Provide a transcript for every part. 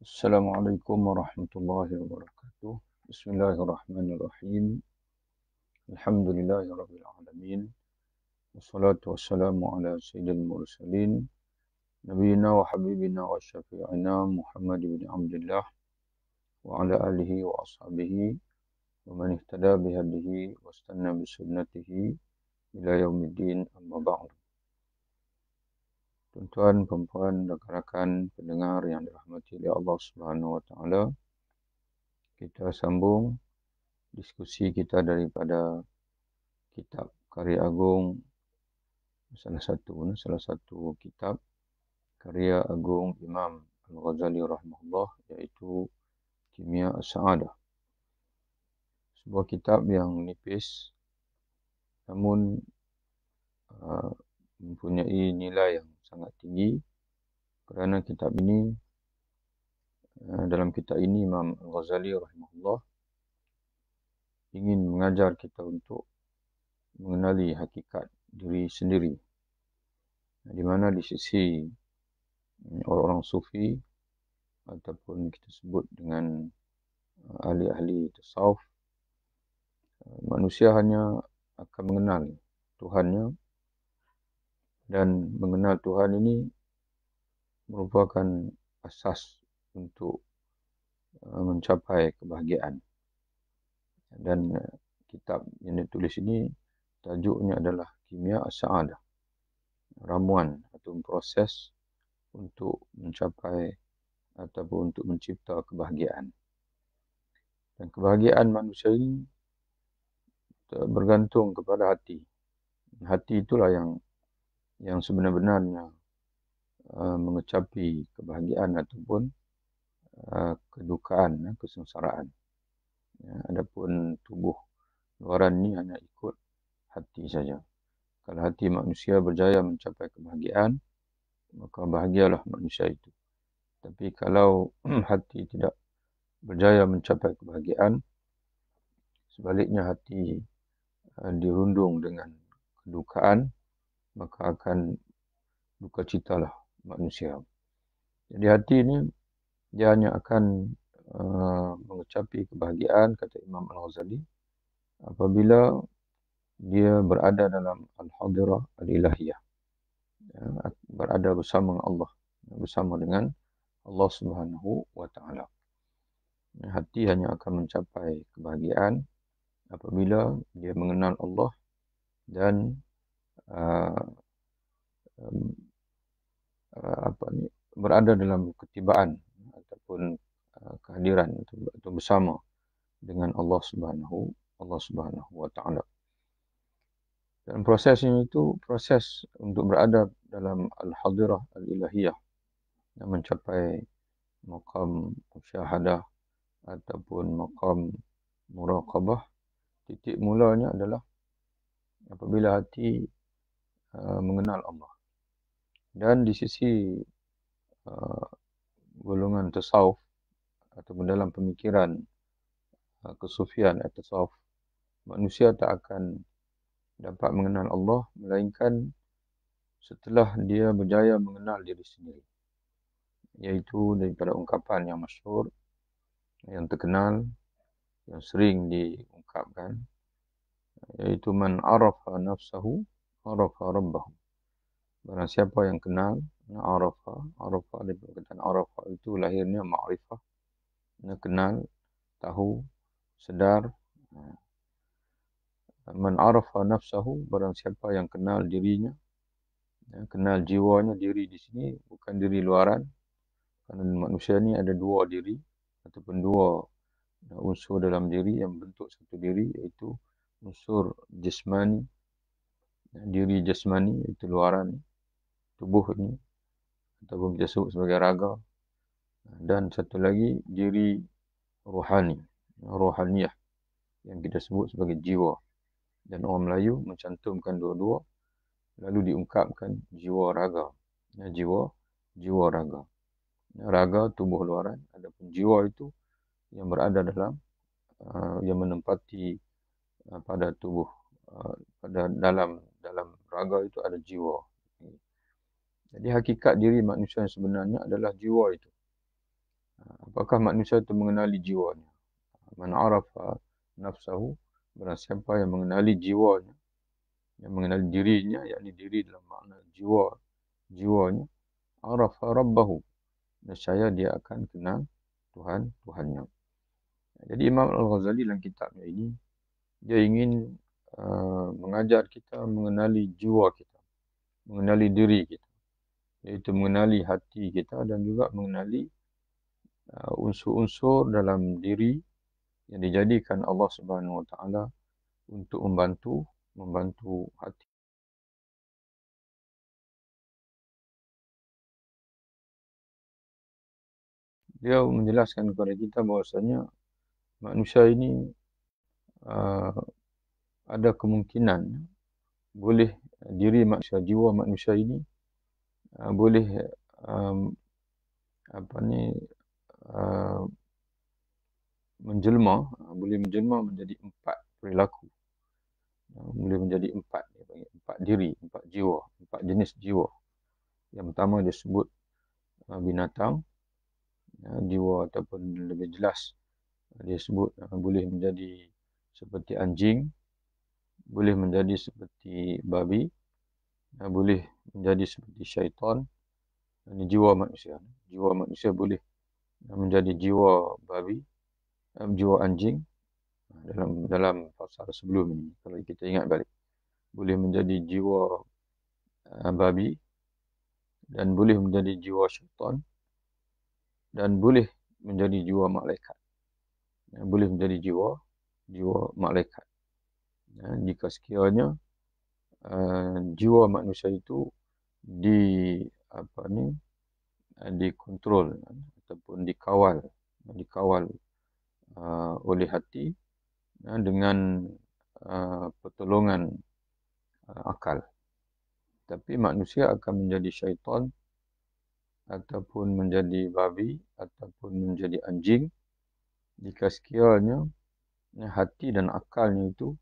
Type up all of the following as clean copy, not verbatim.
Assalamualaikum warahmatullahi wabarakatuh. Bismillahirrahmanirrahim. Alhamdulillahirabbil alamin. Wassalatu wassalamu ala sayyidil mursalin nabiyina wa habibina wa syafi'ina Muhammad bin Abdullah wa ala alihi wa ashabihi wa man ihtada bihadihi wastanna bisunnatihi ila yaumiddin, amma ba'du. Tuan-tuan, puan-puan, rakan-rakan pendengar yang dirahmati oleh Allah Subhanahu wa taala, kita sambung diskusi kita daripada kitab karya agung, salah satu kitab karya agung Imam Al-Ghazali rahimahullah, iaitu Kimia As-Sa'adah. Sebuah kitab yang nipis namun mempunyai nilai yang sangat tinggi, kerana kitab ini, dalam kitab ini Imam Al-Ghazali rahimahullah ingin mengajar kita untuk mengenali hakikat diri sendiri, di mana di sisi orang-orang sufi ataupun kita sebut dengan ahli-ahli tasawuf, manusia hanya akan mengenal Tuhannya, dan mengenal Tuhan ini merupakan asas untuk mencapai kebahagiaan. Dan kitab yang ditulis ini tajuknya adalah Kimia As-Sa'adah, ramuan atau proses untuk mencapai ataupun untuk mencipta kebahagiaan. Dan kebahagiaan manusia ini bergantung kepada hati. Hati itulah yang sebenar-benarnya mengecapi kebahagiaan ataupun kedukaan, kesengsaraan. Adapun tubuh luaran ini hanya ikut hati saja. Kalau hati manusia berjaya mencapai kebahagiaan, maka bahagialah manusia itu. Tapi kalau hati tidak berjaya mencapai kebahagiaan, sebaliknya hati dirundung dengan kedukaan, maka akan duka citalah manusia. Jadi hati ini dia hanya akan mengecapi kebahagiaan, kata Imam Al-Ghazali, apabila dia berada dalam al-hadirah al-ilahiyah, berada bersama Allah, bersama dengan Allah Subhanahu wa taala. Hati hanya akan mencapai kebahagiaan apabila dia mengenal Allah dan berada dalam ketibaan ataupun kehadiran atau bersama dengan Allah Subhanahu wa taala. Dan proses ini itu proses untuk berada dalam al-hadirah al-ilahiyah, yang mencapai maqam musyahadah ataupun maqam muraqabah. Titik mulanya adalah apabila hati mengenal Allah. Dan di sisi golongan tasawuf ataupun dalam pemikiran kesufian atau tasawuf, manusia tak akan dapat mengenal Allah melainkan setelah dia berjaya mengenal diri sendiri, iaitu daripada ungkapan yang masyhur, yang terkenal, yang sering diungkapkan, iaitu man arafa nafsahu arafa rabbahu. Barang siapa yang kenal, arafa dari perkataan arafa itu lahirnya ma'rifah, kenal, tahu, sedar. Man arafa nafsahu, barang siapa yang kenal dirinya, kenal jiwanya. Diri di sini bukan diri luaran, kerana manusia ni ada dua diri ataupun dua unsur dalam diri yang membentuk satu diri, iaitu unsur jasmani, diri jasmani itu luaran tubuh ini ataupun kita sebut sebagai raga, dan satu lagi diri rohani, rohaniyah, yang kita sebut sebagai jiwa. Dan orang Melayu mencantumkan dua-dua, lalu diungkapkan jiwa raga. Jiwa raga. Raga tubuh luaran, adapun jiwa itu yang berada dalam yang menempati pada tubuh, pada dalam raga itu ada jiwa. Jadi hakikat diri manusia yang sebenarnya adalah jiwa itu. Apakah manusia itu mengenali jiwanya? Man arafa nafsahu, barang siapa yang mengenali jiwanya, yang mengenali dirinya, yakni diri dalam makna jiwanya, arafa rabbahu, nescaya dia akan kenal Tuhannya. Jadi Imam Al-Ghazali dalam kitabnya ini, dia ingin mengajar kita mengenali jiwa kita, mengenali diri kita, iaitu mengenali hati kita dan juga mengenali unsur-unsur dalam diri yang dijadikan Allah Subhanahu Wa Taala untuk membantu hati. Dia menjelaskan kepada kita bahwasanya manusia ini ada kemungkinan boleh diri manusia, jiwa manusia ini boleh boleh menjelma menjadi 4 perilaku, boleh menjadi 4 diri, 4 jiwa, 4 jenis jiwa. Yang pertama dia sebut binatang, jiwa, ataupun lebih jelas dia sebut boleh menjadi seperti anjing, boleh menjadi seperti babi, boleh menjadi seperti syaitan. Ini jiwa manusia. Jiwa manusia boleh menjadi jiwa babi, jiwa anjing, dalam pasal sebelum ini, kalau kita ingat balik, boleh menjadi jiwa babi, dan boleh menjadi jiwa syaitan, dan boleh menjadi jiwa malaikat. Boleh menjadi jiwa malaikat. Jika sekiranya jiwa manusia itu dikontrol ataupun dikawal oleh hati dengan pertolongan akal. Tapi manusia akan menjadi syaitan ataupun menjadi babi ataupun menjadi anjing jika sekiranya hati dan akalnya itu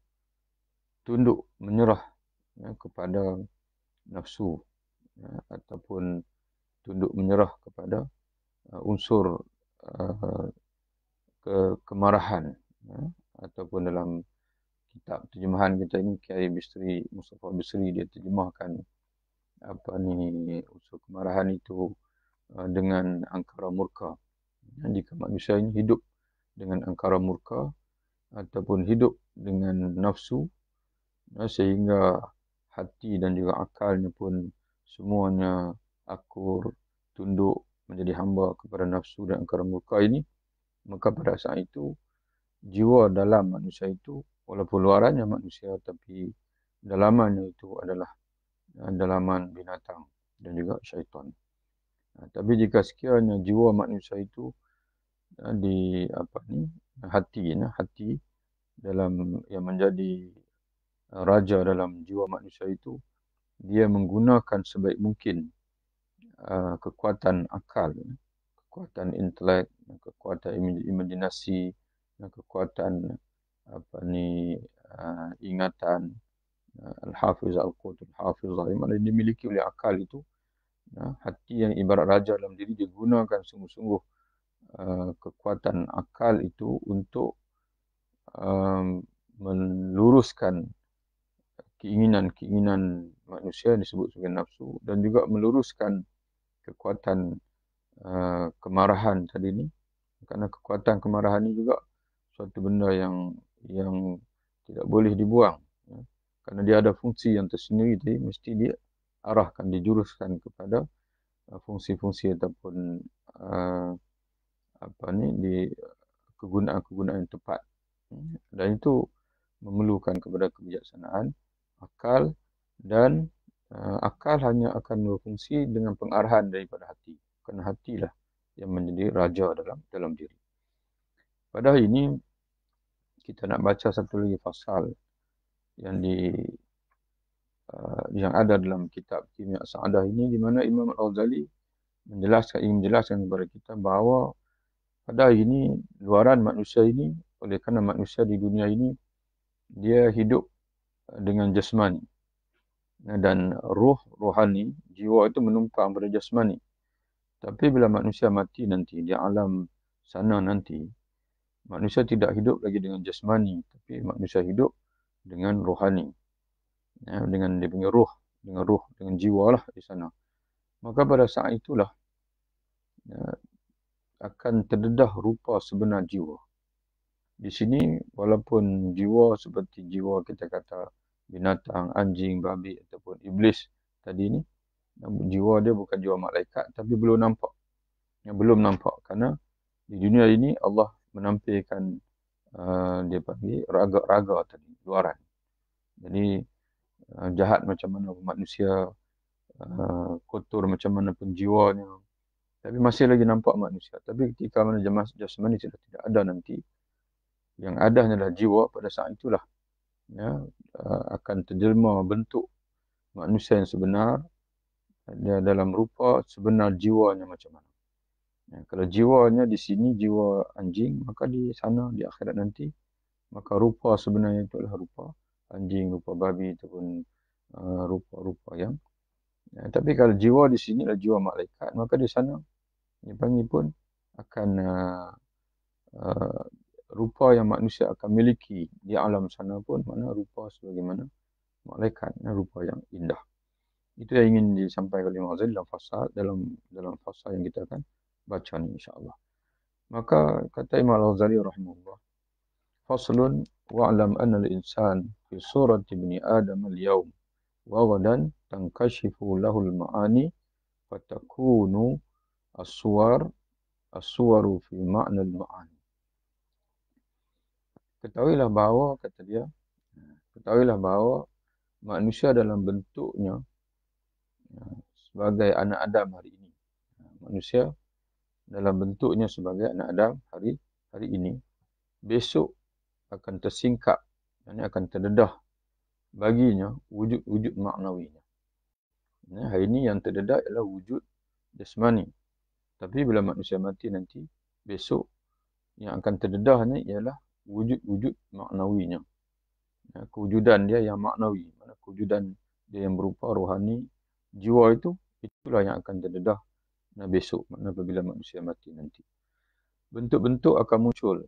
tunduk menyerah kepada nafsu, ataupun tunduk menyerah kepada unsur kemarahan, ataupun dalam kitab terjemahan kita ini, Kiai Bisri, Mustafa Bisri, dia terjemahkan unsur kemarahan itu dengan angkara murka. Jika manusia ini hidup dengan angkara murka ataupun hidup dengan nafsu, sehingga hati dan juga akalnya pun semuanya akur, tunduk, menjadi hamba kepada nafsu dan angkara murka ini, maka pada saat itu jiwa dalam manusia itu, walaupun luarannya manusia, tapi dalamannya itu adalah dalaman binatang dan juga syaitan. Tapi jika sekiranya jiwa manusia itu hati dalam yang menjadi raja dalam jiwa manusia itu, dia menggunakan sebaik mungkin kekuatan akal, kekuatan intelek, kekuatan imajinasi, kekuatan ingatan, al-hafiz, al-qutul hafizah, yang mana dimiliki oleh akal itu. Hati yang ibarat raja dalam diri, dia gunakan sungguh-sungguh kekuatan akal itu untuk meluruskan keinginan manusia disebut sebagai nafsu, dan juga meluruskan kekuatan kemarahan tadi ni, karena kekuatan kemarahan ini juga suatu benda yang tidak boleh dibuang, karena dia ada fungsi yang tersendiri, jadi mesti diarahkan, dijuruskan kepada fungsi-fungsi ataupun di kegunaan-kegunaan yang tepat, dan itu memerlukan kepada kebijaksanaan akal, dan akal hanya akan berfungsi dengan pengarahan daripada hati, kerana hatilah yang menjadi raja dalam diri. Pada hari ini kita nak baca satu lagi fasal yang ada dalam kitab Kimia Sa'adah ini, di mana Imam Al-Ghazali ingin menjelaskan kepada kita bahawa pada hari ini luaran manusia ini, oleh kerana manusia di dunia ini dia hidup dengan jasmani, dan rohani, jiwa itu menumpang pada jasmani. Tapi bila manusia mati nanti, di alam sana nanti, manusia tidak hidup lagi dengan jasmani, tapi manusia hidup dengan rohani. Ya, dengan dia punya ruh, dengan jiwa lah di sana. Maka pada saat itulah ya, akan terdedah rupa sebenar jiwa. Di sini walaupun jiwa seperti jiwa kita kata binatang, anjing, babi ataupun iblis tadi ni, jiwa dia bukan jiwa malaikat tapi belum nampak. Belum nampak kerana di dunia ini Allah menampilkan dia panggil raga-raga tadi, luaran. Jadi jahat macam mana manusia, kotor macam mana pun jiwanya, tapi masih lagi nampak manusia. Tapi ketika mana jasmani sudah tidak ada nanti, yang ada adalah jiwa, pada saat itulah ya, akan terjelma bentuk manusia yang sebenar dia dalam rupa sebenar jiwanya macam mana. Ya, kalau jiwanya di sini jiwa anjing, maka di sana di akhirat nanti maka rupa sebenarnya itu adalah rupa anjing, rupa babi ataupun rupa-rupa yang ya, tapi kalau jiwa di sini adalah jiwa malaikat, maka di sana dipanggil pun akan rupa yang manusia akan miliki di alam sana pun mana rupa sebagaimana malaikat, rupa yang indah. Itu yang ingin disampaikan oleh Mu'azzin dalam fasa yang kita akan baca ni insya-Allah. Maka kata Imam Al-Ghazali rahimahullah, faslun wa'lam anna al-insan fi surati ibni Adam al-yawm wa ghadan tankashifu lahu al-ma'ani fatakunu as-suwaru fi ma'na al-ma'ani. Ketahuilah bahawa manusia dalam bentuknya sebagai anak Adam hari ini. Manusia dalam bentuknya sebagai anak Adam hari ini, besok akan tersingkap, akan terdedah baginya wujud maknawinya. Hari ini yang terdedah ialah wujud jasmani. Tapi bila manusia mati nanti, besok yang akan terdedahnya ialah wujud maknawinya. Kewujudan dia yang maknawi, kewujudan dia yang berupa rohani, jiwa itulah yang akan terdedah besok, apabila manusia mati nanti. Bentuk-bentuk akan muncul.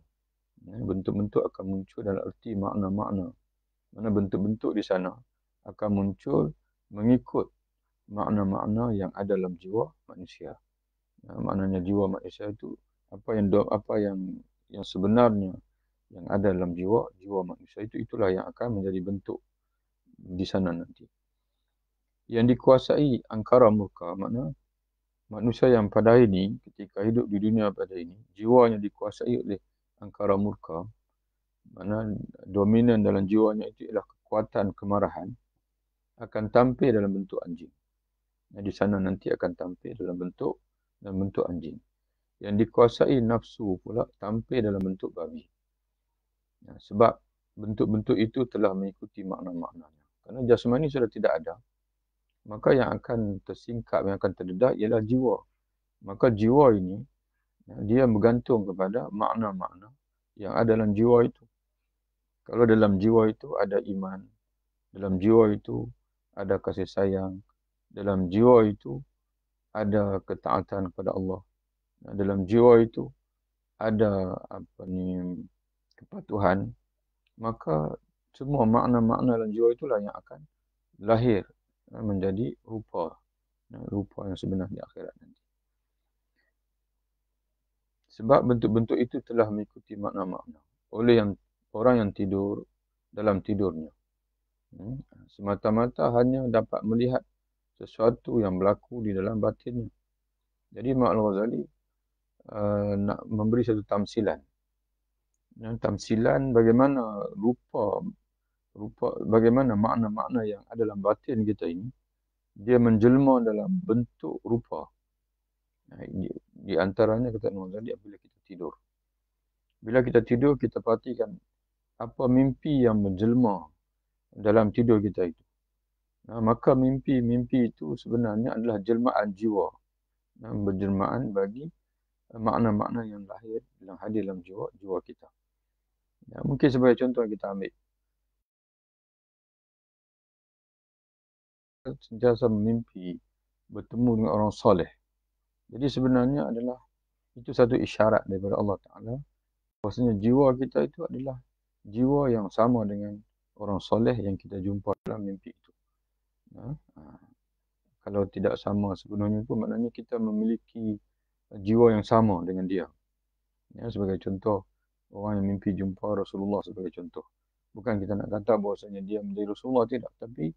Bentuk-bentuk akan muncul dalam erti makna-makna. Mana bentuk-bentuk di sana akan muncul mengikut makna-makna yang ada dalam jiwa manusia. Maknanya jiwa manusia itu apa yang sebenarnya yang ada dalam jiwa manusia itulah yang akan menjadi bentuk di sana nanti. Yang dikuasai angkara murka, makna manusia yang pada ini ketika hidup di dunia pada ini, jiwanya dikuasai oleh angkara murka, mana dominan dalam jiwanya itu ialah kekuatan kemarahan, akan tampil dalam bentuk anjing. Di sana nanti akan tampil dalam bentuk anjing. Yang dikuasai nafsu pula tampil dalam bentuk babi. Sebab bentuk-bentuk itu telah mengikuti makna-maknanya. Kerana jasmani sudah tidak ada, maka yang akan tersingkap, yang akan terdedah ialah jiwa. Maka jiwa ini, dia bergantung kepada makna-makna yang ada dalam jiwa itu. Kalau dalam jiwa itu ada iman, dalam jiwa itu ada kasih sayang, dalam jiwa itu ada ketaatan kepada Allah, dalam jiwa itu ada kepatuhan, maka semua makna-makna dalam jiwa itulah yang akan lahir menjadi rupa yang sebenar di akhirat nanti. Sebab bentuk-bentuk itu telah mengikuti makna-makna oleh orang yang tidur dalam tidurnya. Semata-mata hanya dapat melihat sesuatu yang berlaku di dalam batinnya. Jadi Imam Al-Ghazali nak memberi satu tamsilan. Tamsilan bagaimana bagaimana makna-makna yang ada dalam batin kita ini, dia menjelma dalam bentuk rupa. Di antaranya kata Imam Ghazali, apabila kita tidur. Bila kita tidur, kita perhatikan apa mimpi yang menjelma dalam tidur kita itu. Maka mimpi itu sebenarnya adalah jelmaan jiwa. Berjelmaan bagi makna-makna yang hadir dalam jiwa kita. Mungkin sebagai contoh kita ambil. Sentiasa mimpi bertemu dengan orang soleh. Jadi sebenarnya adalah itu satu isyarat daripada Allah Ta'ala. Bahasanya jiwa kita itu adalah jiwa yang sama dengan orang soleh yang kita jumpa dalam mimpi itu. Ya. Kalau tidak sama sebenarnya itu maknanya kita memiliki jiwa yang sama dengan dia. Ya, sebagai contoh, orang yang mimpi jumpa Rasulullah sebagai contoh. Bukan kita nak kata bahwasanya dia menjadi Rasulullah, tidak. Tapi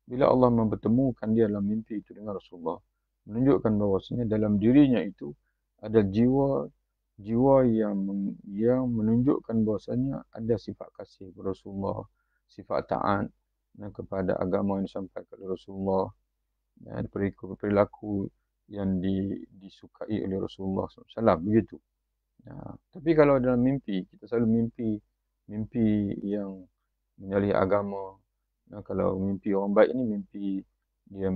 bila Allah mempertemukan dia dalam mimpi itu dengan Rasulullah, menunjukkan bahwasanya dalam dirinya itu ada jiwa yang menunjukkan bahwasanya ada sifat kasih kepada Rasulullah, sifat taat kepada agama yang disampaikan oleh Rasulullah, dan perilaku yang disukai oleh Rasulullah SAW, begitu. Ya, tapi kalau dalam mimpi, kita selalu mimpi yang menyalahi agama. Nah, kalau mimpi orang baik ni mimpi dia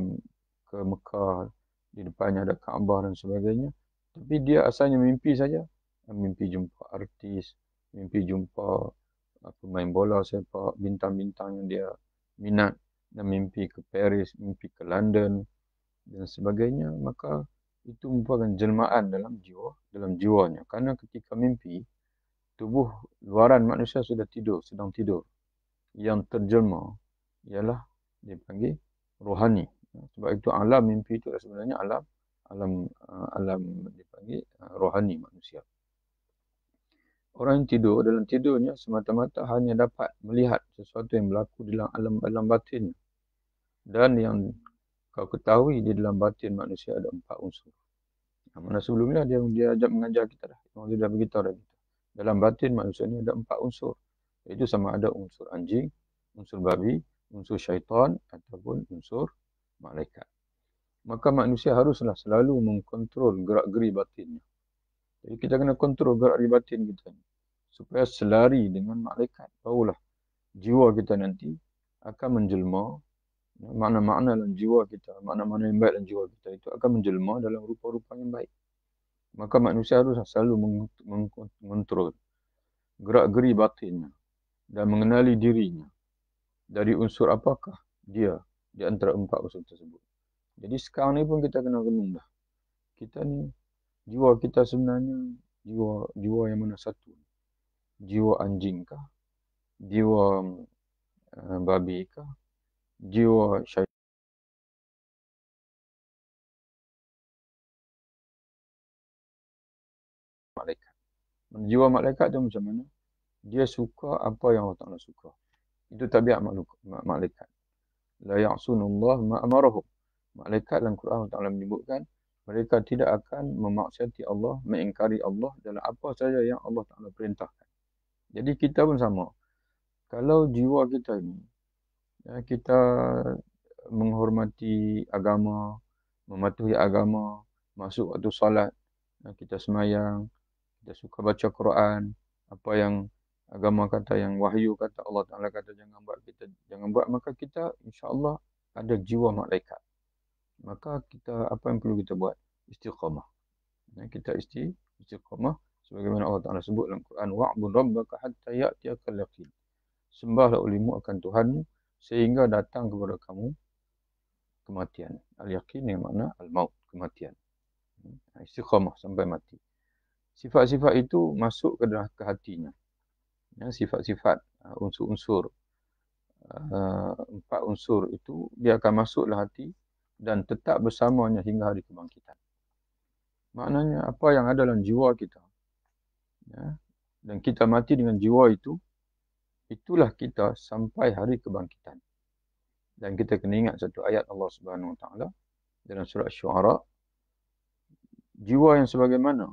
ke Mekah, di depannya ada Kaabah dan sebagainya. Tapi dia asalnya mimpi saja. Mimpi jumpa artis, mimpi jumpa pemain bola sepak, bintang-bintang yang dia minat, dan mimpi ke Paris, mimpi ke London dan sebagainya. Maka itu merupakan jelmaan dalam jiwanya. Karena ketika mimpi, tubuh luaran manusia sudah tidur, sedang tidur. Yang terjelma ialah dipanggil rohani. Sebab itu alam mimpi itu sebenarnya alam dipanggil rohani manusia. Orang yang tidur, dalam tidurnya semata-mata hanya dapat melihat sesuatu yang berlaku dalam alam batin. Dan yang kau ketahui di dalam batin manusia ada 4 unsur. Mana sebelumnya dia ajak mengajar kita dah. Dia dah beritahu dah kita. Dalam batin manusia ni ada 4 unsur. Iaitu sama ada unsur anjing, unsur babi, unsur syaitan ataupun unsur malaikat. Maka manusia haruslah selalu mengkontrol gerak-geri batinnya. Jadi kita kena kontrol gerak-geri batin kita ni. Supaya selari dengan malaikat. Barulah jiwa kita nanti akan menjelma. Makna-makna dalam jiwa kita, makna-makna yang baik dalam jiwa kita itu akan menjelma dalam rupa-rupa yang baik. Maka manusia harus selalu mengontrol gerak-geri batinnya dan mengenali dirinya dari unsur apakah dia di antara 4 unsur tersebut. Jadi sekarang ni pun kita kena renung dah. Kita ni, jiwa kita sebenarnya jiwa yang mana satu? Jiwa anjing kah? Jiwa babi kah? Jiwa syaitan? Malaikat. Jiwa malaikat tu macam mana? Dia suka apa yang Allah Ta'ala suka. Itu tabiat malaikat. La ya'sunullah ma'amarahum. Malaikat dalam Quran Allah Ta'ala menyebutkan, mereka tidak akan memaksiati Allah, mengingkari Allah dalam apa saja yang Allah Ta'ala perintahkan. Jadi kita pun sama. Kalau jiwa kita ini, kita menghormati agama, mematuhi agama, masuk waktu solat, kita semayang, kita suka baca Quran, apa yang agama kata, yang wahyu kata, Allah Ta'ala kata jangan buat, maka kita insya-Allah ada jiwa malaikat. Maka kita, apa yang perlu kita buat? Istiqamah. Kita istiqamah sebagaimana Allah Ta'ala sebut dalam Quran, wa'bud rabbaka hatta ya'tiyakal yaqin. Sembahlah olehmu akan Tuhanmu sehingga datang kepada kamu kematian. Al-yaqin yang makna al-maut, kematian. Istiqamah sampai mati. Sifat-sifat itu masuk ke hatinya. Sifat-sifat, unsur-unsur, 4 unsur itu dia akan masuk dalam hati dan tetap bersamanya hingga hari kebangkitan. Maknanya apa yang ada dalam jiwa kita, dan kita mati dengan jiwa itu, itulah kita sampai hari kebangkitan. Dan kita kena ingat satu ayat Allah Subhanahu Wa Taala dalam surah Asy-Syu'ara, jiwa yang sebagaimana,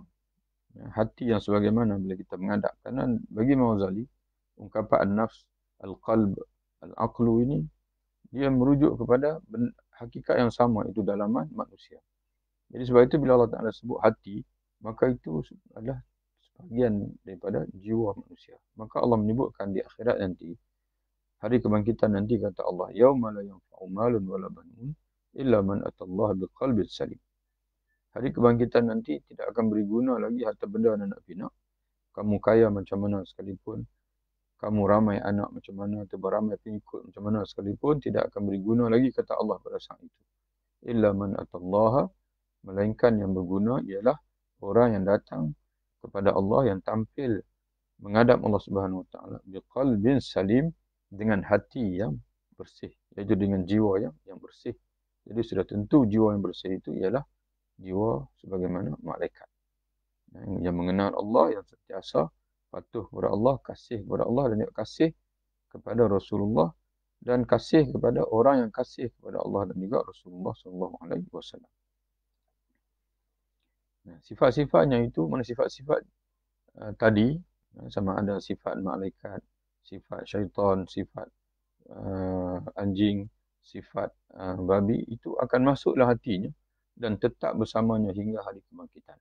hati yang sebagaimana bila kita menghadap. Karena bagi Imam Ghazali, ungkapan an-nafs, al-qalb, al-aqlu ini, dia merujuk kepada hakikat yang sama, itu dalaman manusia. Jadi sebab itu bila Allah Ta'ala sebut hati, maka itu adalah sebahagian daripada jiwa manusia. Maka Allah menyebutkan di akhirat nanti, hari kebangkitan nanti, kata Allah, yauma la yanfa'u malun wala banun illa man atallaha biqalbin salim. Hari kebangkitan nanti tidak akan beri guna lagi harta benda dan anak pinak. Kamu kaya macam mana sekalipun, kamu ramai anak macam mana, atau beramai pengikut macam mana sekalipun, tidak akan beri guna lagi, kata Allah pada saat itu. Illa man atallaha Melainkan yang berguna ialah orang yang datang kepada Allah, yang tampil menghadap Allah Subhanahu Wa Taala biqalbin salim, dengan hati yang bersih, iaitu dengan jiwa yang bersih. Jadi sudah tentu jiwa yang bersih itu ialah jiwa sebagaimana malaikat, yang mengenal Allah, yang sentiasa patuh kepada Allah, kasih kepada Allah, dan juga kasih kepada Rasulullah, dan kasih kepada orang yang kasih kepada Allah dan juga Rasulullah SAW. Sifat-sifatnya itu, mana sifat-sifat tadi, sama ada sifat malaikat, sifat syaitan, sifat anjing, sifat babi, itu akan masuklah hatinya dan tetap bersamanya hingga hari kebangkitan.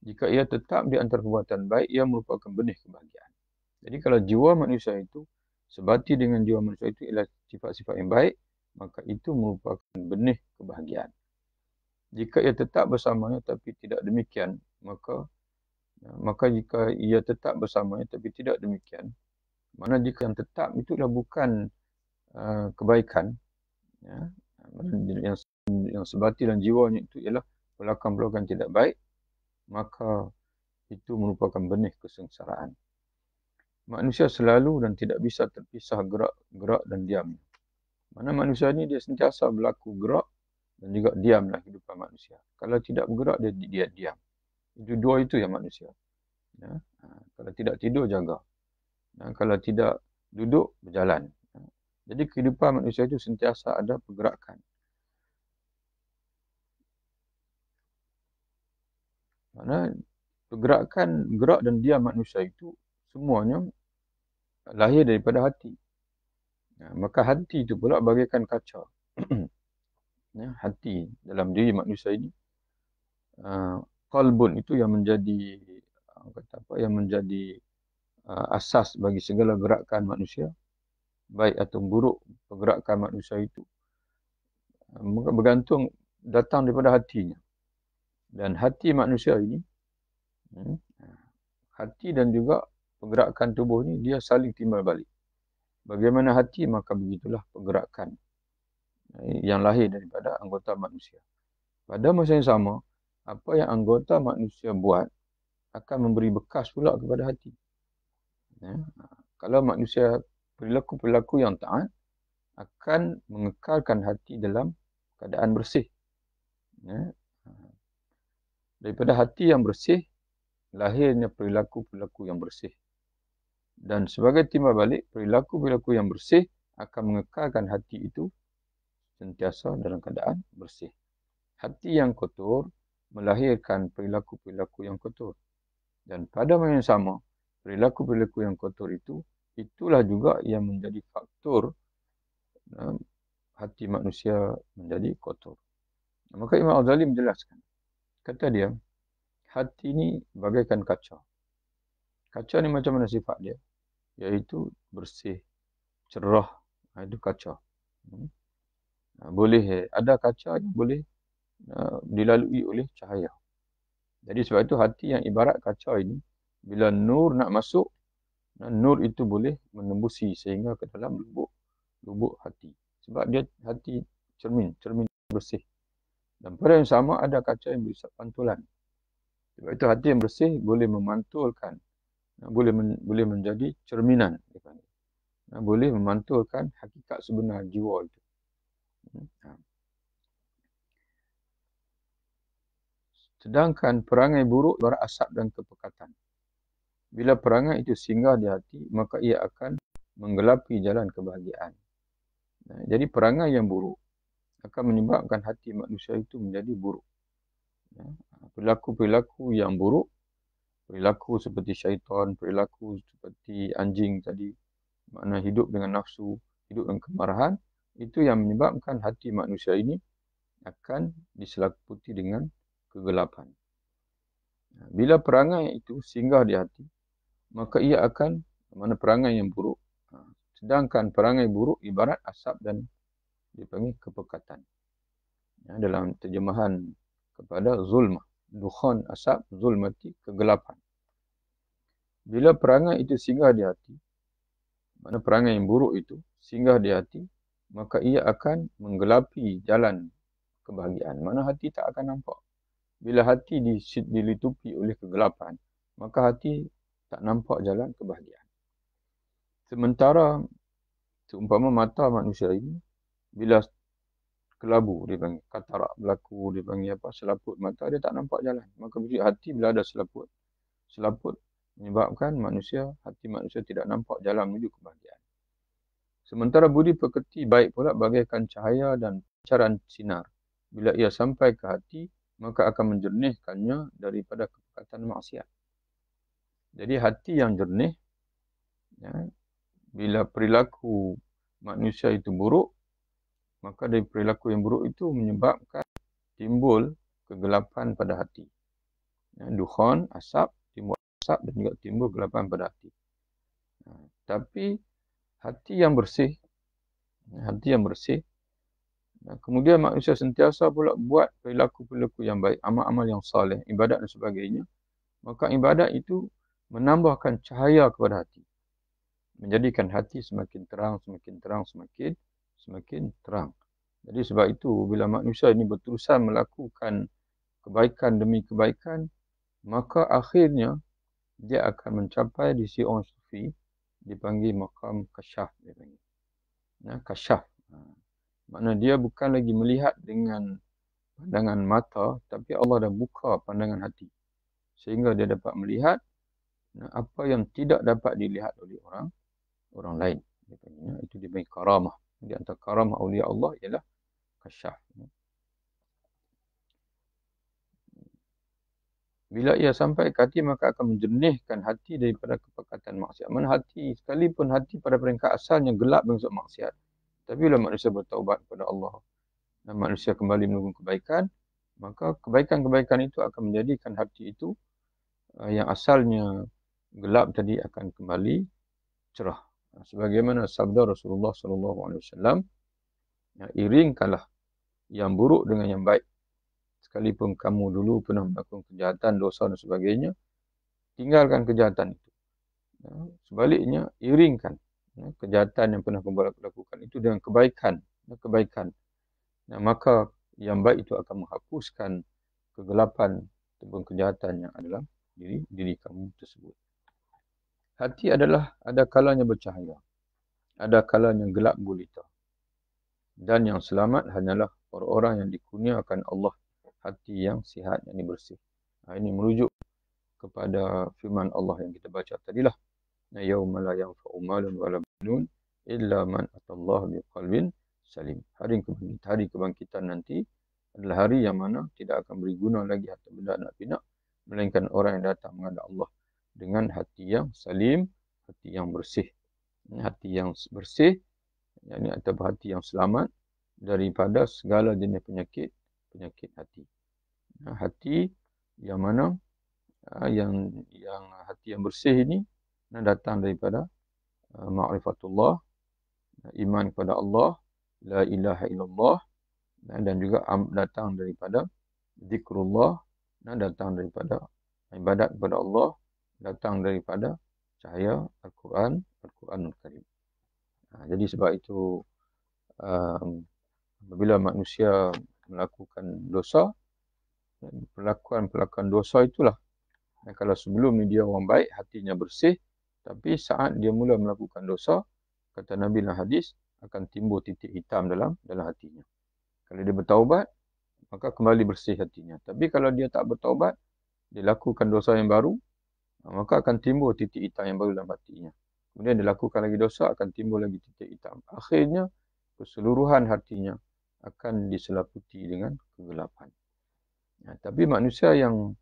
Jika ia tetap di antara perbuatan baik, ia merupakan benih kebahagiaan. Jadi kalau jiwa manusia itu sebati dengan jiwa manusia itu ialah sifat-sifat yang baik, maka itu merupakan benih kebahagiaan. Jika ia tetap bersamanya tapi tidak demikian, maka jika ia tetap bersamanya tapi tidak demikian, mana jika yang tetap itulah bukan kebaikan, yang sebati dan jiwanya itu ialah perlakuan-perlakuan tidak baik, maka itu merupakan benih kesengsaraan. Manusia selalu dan tidak bisa terpisah gerak dan diam. Mana manusia ini dia sentiasa berlaku gerak dan juga diamlah kehidupan manusia. Kalau tidak bergerak, dia diam. Itu dua itu yang manusia. Kalau tidak tidur, jaga. Kalau tidak duduk, berjalan. Jadi kehidupan manusia itu sentiasa ada pergerakan. Mana pergerakan, gerak dan diam manusia itu semuanya lahir daripada hati. Maka hati itu pula bagaikan kaca. Hati dalam diri manusia ini, qalbun itu yang menjadi asas bagi segala gerakan manusia, baik atau buruk pergerakan manusia itu bergantung datang daripada hatinya. Dan hati manusia ini, hati dan juga pergerakan tubuh ini, dia saling timbal balik. Bagaimana hati, maka begitulah pergerakan yang lahir daripada anggota manusia. Pada masa yang sama, apa yang anggota manusia buat akan memberi bekas pula kepada hati. Kalau manusia perilaku-perilaku yang taat, akan mengekalkan hati dalam keadaan bersih. Daripada hati yang bersih, lahirnya perilaku-perilaku yang bersih. Dan sebagai timbal balik, perilaku-perilaku yang bersih akan mengekalkan hati itu sentiasa dalam keadaan bersih. Hati yang kotor melahirkan perilaku-perilaku yang kotor. Dan pada masa yang sama, perilaku-perilaku yang kotor itu, itulah juga yang menjadi faktor hati manusia menjadi kotor. Maka Imam Al-Ghazali menjelaskan, kata dia, hati ini bagaikan kaca. Kaca ni macam mana sifat dia? Iaitu bersih, cerah. Itu kaca. Boleh, ada kaca yang boleh dilalui oleh cahaya. Jadi sebab itu hati yang ibarat kaca ini, bila nur nak masuk, nur itu boleh menembusi sehingga ke dalam lubuk hati. Sebab dia hati cermin bersih. Dan pada yang sama ada kaca yang berisap pantulan. Sebab itu hati yang bersih boleh memantulkan, boleh menjadi cerminan. Boleh memantulkan hakikat sebenar jiwa itu. Sedangkan perangai buruk ibarat asap dan kepekatan. Bila perangai itu singgah di hati, maka ia akan menggelapi jalan kebahagiaan. Jadi perangai yang buruk akan menyebabkan hati manusia itu menjadi buruk. Perilaku-perilaku yang buruk, perilaku seperti syaitan, perilaku seperti anjing tadi, makna hidup dengan nafsu, hidup dengan kemarahan, itu yang menyebabkan hati manusia ini akan diseliputi dengan kegelapan. Bila perangai itu singgah di hati, maka ia akan, mana perangai yang buruk, sedangkan perangai buruk ibarat asap dan dipanggil kepekatan. Dalam terjemahan kepada zulmah, dukhan asap, zulmati, kegelapan. Bila perangai itu singgah di hati, mana perangai yang buruk itu singgah di hati, maka ia akan menggelapi jalan kebahagiaan. Mana hati tak akan nampak. Bila hati dilitupi oleh kegelapan, maka hati tak nampak jalan kebahagiaan. Sementara seumpama mata manusia ini, bila kelabu, dia panggil katarak berlaku, dia panggil apa, selaput mata, dia tak nampak jalan. Maka hati bila ada selaput menyebabkan hati manusia tidak nampak jalan menuju kebahagiaan. Sementara budi pekerti baik pula bagaikan cahaya dan pancaran sinar. Bila ia sampai ke hati, maka akan menjernihkannya daripada kepekatan maksiat. Jadi hati yang jernih, ya, bila perilaku manusia itu buruk, maka dari perilaku yang buruk itu menyebabkan timbul kegelapan pada hati. Ya, dukhan, asap, timbul asap dan juga timbul kegelapan pada hati. Tapi hati yang bersih, kemudian manusia sentiasa pula buat perilaku-perilaku yang baik, amal-amal yang saleh, ibadat dan sebagainya, maka ibadat itu menambahkan cahaya kepada hati. Menjadikan hati semakin terang. Jadi sebab itu, bila manusia ini berterusan melakukan kebaikan demi kebaikan, maka akhirnya dia akan mencapai di sisi orang sufi, dipanggil maqam kasyaf. Kasyaf. Maknanya dia bukan lagi melihat dengan pandangan mata, tapi Allah dah buka pandangan hati. Sehingga dia dapat melihat apa yang tidak dapat dilihat oleh orang lain. Itu dipanggil karamah. Di antara karamah awliya Allah ialah kasyaf. Bila ia sampai ke hati, maka akan menjernihkan hati daripada kepekatan maksiat. Mana hati, sekalipun hati pada peringkat asalnya gelap bangsa maksiat. Tapi bila manusia bertaubat kepada Allah dan manusia kembali melakukan kebaikan, maka kebaikan-kebaikan itu akan menjadikan hati itu yang asalnya gelap tadi akan kembali cerah. Sebagaimana sabda Rasulullah SAW, iringkanlah yang buruk dengan yang baik. Sekalipun kamu dulu pernah melakukan kejahatan, dosa dan sebagainya, tinggalkan kejahatan itu. Sebaliknya, iringkan kejahatan yang pernah kamu lakukan itu dengan kebaikan. Maka yang baik itu akan menghapuskan kegelapan ataupun kejahatan yang ada dalam diri kamu tersebut. Hati ada kalanya bercahaya, ada kalanya gelap gulita. Dan yang selamat hanyalah orang-orang yang dikurniakan Allah hati yang sihat, yang bersih. Ini merujuk kepada firman Allah yang kita baca tadilah. Yauma la yanfa'u malun wala banun illa man atallaha biqalbin salim. Hari kebangkitan nanti adalah hari yang mana tidak akan beri guna lagi harta benda nak pinak, melainkan orang yang datang menghadap Allah dengan hati yang salim, hati yang bersih. Hati yang bersih, atau hati yang selamat daripada segala jenis penyakit hati. Hati yang mana yang hati yang bersih ini datang daripada ma'rifatullah, iman kepada Allah, la ilaha illallah, dan juga datang daripada zikrullah, datang daripada ibadat kepada Allah, datang daripada cahaya Al-Quranul Karim. Jadi sebab itu apabila manusia melakukan dosa, perlakuan dosa itulah. Kalau sebelum ni dia orang baik, hatinya bersih, tapi saat dia mula melakukan dosa, kata Nabi dalam hadis, akan timbul titik hitam dalam hatinya. Kalau dia bertaubat, maka kembali bersih hatinya. Tapi kalau dia tak bertaubat, dia lakukan dosa yang baru, maka akan timbul titik hitam yang baru dalam hatinya. Kemudian dia lakukan lagi dosa, akan timbul lagi titik hitam. Akhirnya, keseluruhan hatinya akan diselaputi dengan kegelapan. Tapi manusia yang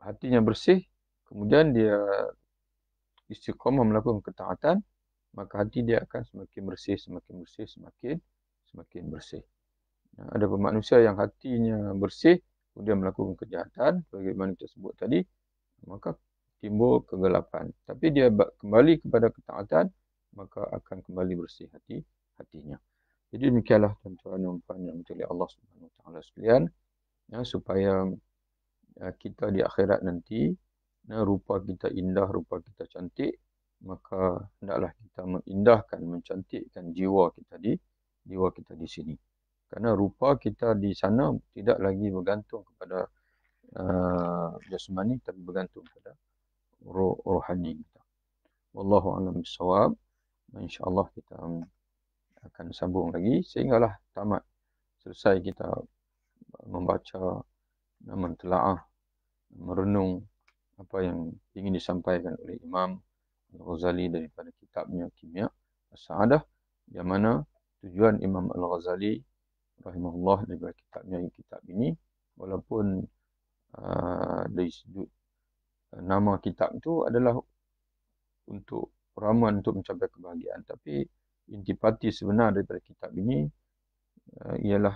hatinya bersih, kemudian dia istiqamah melakukan ketaatan, maka hati dia akan semakin bersih. Ada manusia yang hatinya bersih, kemudian melakukan kejahatan, bagaimana kita sebut tadi, maka timbul kegelapan. Tapi dia kembali kepada ketaatan, maka akan kembali bersih hatinya. Jadi demikianlah tuan-tuan dan puan yang dirahmati Allah Subhanahu Wa Taala sekalian, supaya kita di akhirat nanti rupa kita indah, rupa kita cantik, maka hendaklah kita mengindahkan, mencantikkan jiwa kita di sini. Kerana rupa kita di sana tidak lagi bergantung kepada jasmani, tapi bergantung kepada rohani kita. Wallahu a'lam bishawab. InsyaAllah kita akan sambung lagi sehinggalah tamat, selesai kita membaca, mentelaah, merenung apa yang ingin disampaikan oleh Imam Al-Ghazali daripada kitabnya Kimia As-Sa'adah, yang mana tujuan Imam Al-Ghazali rahimahullah daripada kitab ini, walaupun dari sudut nama kitab itu adalah untuk ramuan untuk mencapai kebahagiaan, tapi intipati sebenar daripada kitab ini ialah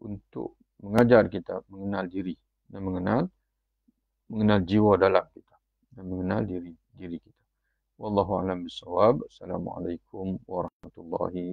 untuk mengajar kita mengenal diri dan mengenal jiwa dalam kita dan mengenal diri kita. Wallahu a'lam bishawab. Assalamualaikum warahmatullahi